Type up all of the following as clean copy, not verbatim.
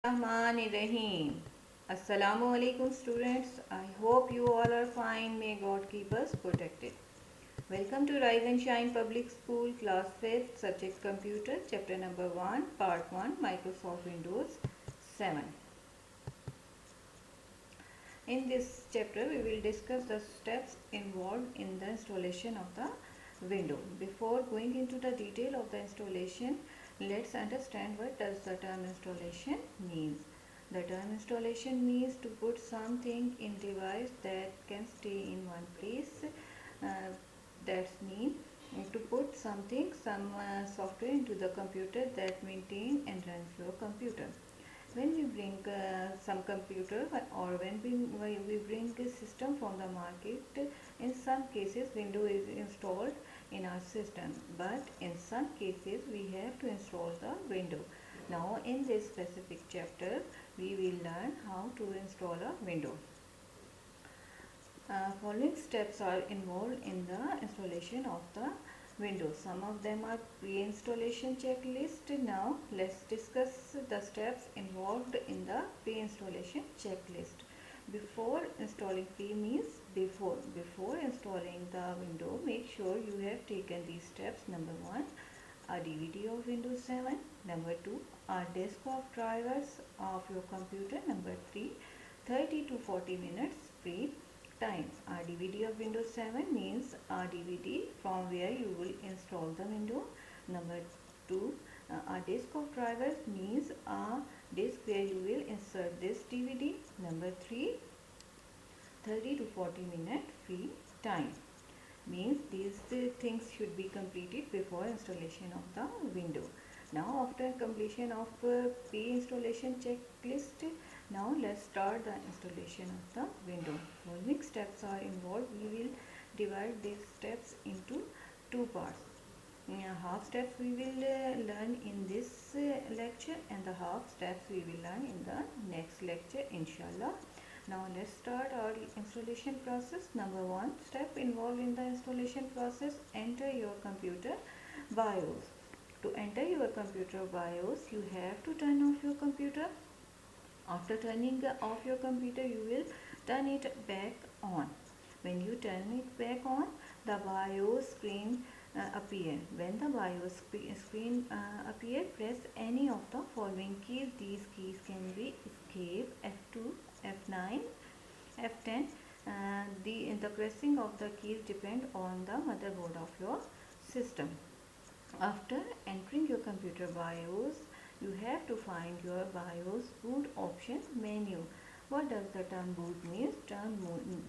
Rahim. Assalamu alaikum students. I hope you all are fine. May God keep us protected. Welcome to Rise and Shine Public School Class 5th Subject Computer Chapter number 1 Part 1 Microsoft Windows 7. In this chapter we will discuss the steps involved in the installation of the window. Before going into the detail of the installation, let's understand what does the term installation means. The term installation means to put something in device that can stay in one place. That's mean to put some software into the computer that maintain and runs your computer. When we bring some computer or when we bring a system from the market, in some cases window is installed in our system, but in some cases we have to install the window. Now in this specific chapter we will learn how to install a window. Following steps are involved in the installation of the Windows. Some of them are pre-installation checklist. Now let's discuss the steps involved in the pre-installation checklist. Before installing pre means before installing the window, make sure you have taken these steps. Number 1, a DVD of Windows 7. Number 2, a disk of drivers of your computer. Number 3, 30 to 40 minutes free time. A DVD of Windows 7 means a DVD from where you will install the window. Number 2, a disk of drivers means a disk where you will insert this DVD. Number 3, 30 to 40 minute free time means these things should be completed before installation of the window. Now after completion of pre-installation checklist, now let's start the installation of the window. Following steps are involved. We will divide these steps into two parts. Half steps we will learn in this lecture, and the half steps we will learn in the next lecture, inshallah. Now let's start our installation process. Number 1 step involved in the installation process: enter your computer BIOS. To enter your computer BIOS, you have to turn off your computer. After turning off your computer, you will turn it back on. When you turn it back on, the BIOS screen appear. When the BIOS screen appear, press any of the following keys. These keys can be escape, F2, F9, F10. The pressing of the keys depend on the motherboard of your system. After entering your computer BIOS, you have to find your BIOS boot option menu. What does the term boot means? Term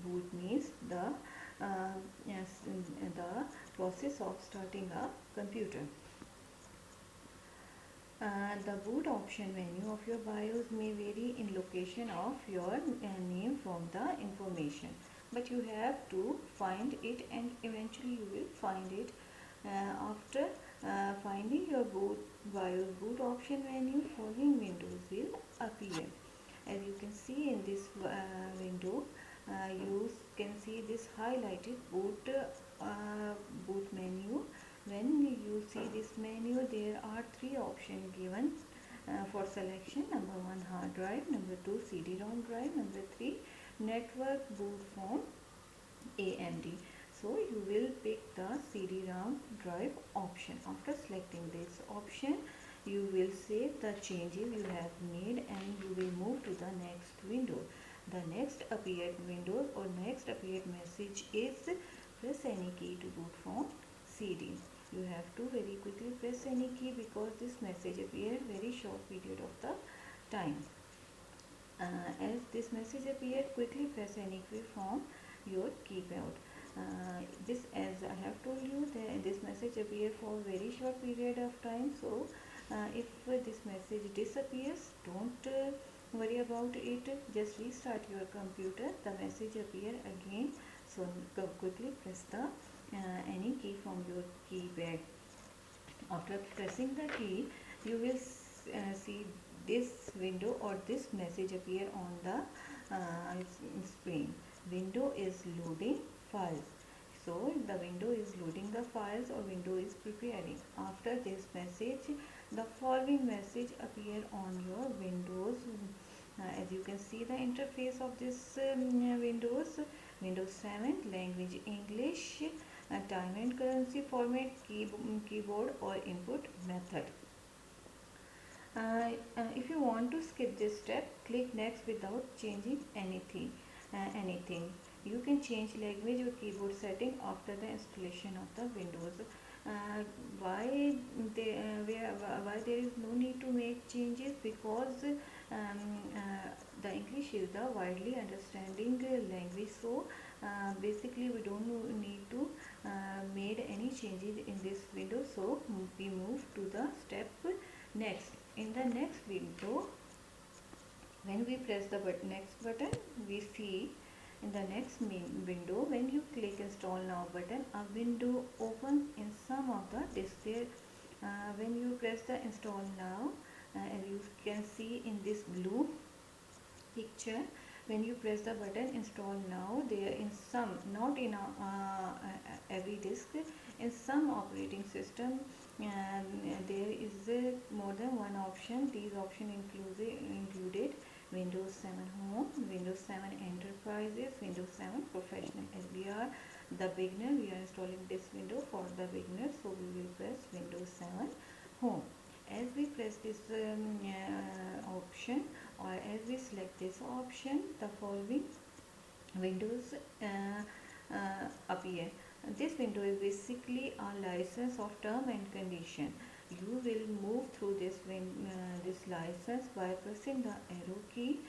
boot means the process of starting a computer. The boot option menu of your BIOS may vary in location of your name from the information, but you have to find it, and eventually you will find it. After finding your BIOS boot option menu, following windows will appear. As you can see in this window, you can see this highlighted boot menu. When you see this menu, there are three options given for selection. Number 1, hard drive. Number 2, CD-ROM drive. Number 3, network boot from AMD. So you will pick the CD-ROM drive option. After selecting this option, you will save the changes you have made and you will move to the next window. The next appeared window or next appeared message is press any key to boot from CD. You have to very quickly press any key because this message appeared very short period of the time. As this message appeared, quickly press any key from your keypad. This, as I have told you, this message appears for very short period of time. So if this message disappears, don't worry about it. Just restart your computer. The message appear again. So quickly press the any key from your keypad. After pressing the key, you will see this window or this message appear on the screen. Window is loading files. So the window is loading the files or window is preparing. After this message, the following message appear on your windows. As you can see the interface of this Windows 7, language English, time and currency format, keyboard or input method. If you want to skip this step, click next without changing anything. You can change language or keyboard setting after the installation of the Windows. Uh, why why there is no need to make changes? Because the English is the widely understanding language, so basically we don't need to made any changes in this window. So we move to the step next. In the next window, when we press the next button, we see in the next window, when you click install now button, a window opens in some of the display. When you press the install now, as you can see in this blue picture, when you press the button install now, there in some, not in every disk, in some operating system, there is more than one option. These options included Windows 7 Home, Windows 7 Enterprises, Windows 7 Professional. As we are the beginner, we are installing this window for the beginner, so we will press Windows 7 Home. As we press this option, or as we select this option, the following windows appear. This window is basically a license of term and condition. You will move through this license by pressing the arrow key,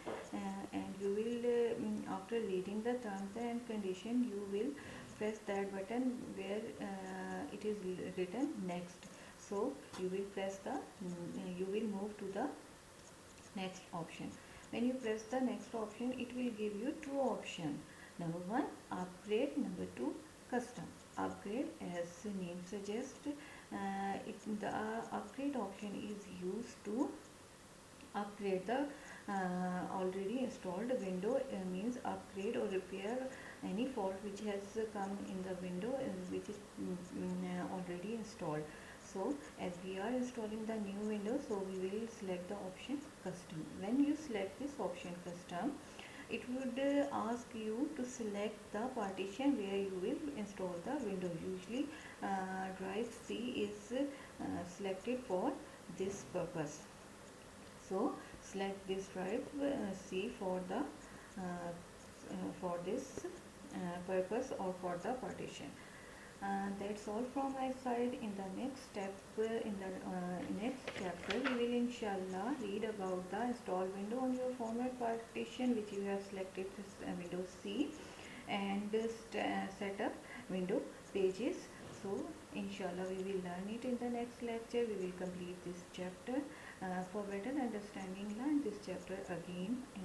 and you will after reading the terms and condition, you will press that button where it is written next. So you will press the you will move to the next option. When you press the next option, it will give you two options. Number one, upgrade. Number two, custom. Upgrade, as the name suggests, the upgrade option is used to upgrade the already installed window, means upgrade or repair any fault which has come in the window which is already installed. So as we are installing the new window, so we will select the option custom. When you select this option custom, it would ask you to select the partition where you will install the window. Usually drive C is selected for this purpose. So select this drive C for the for this purpose or for the partition. That's all from my side. In the next step, in the next chapter, we will inshallah read about the install window on your format partition which you have selected this Windows C, and set up window pages. So inshallah we will learn it in the next lecture. We will complete this chapter. For better understanding, learn this chapter again and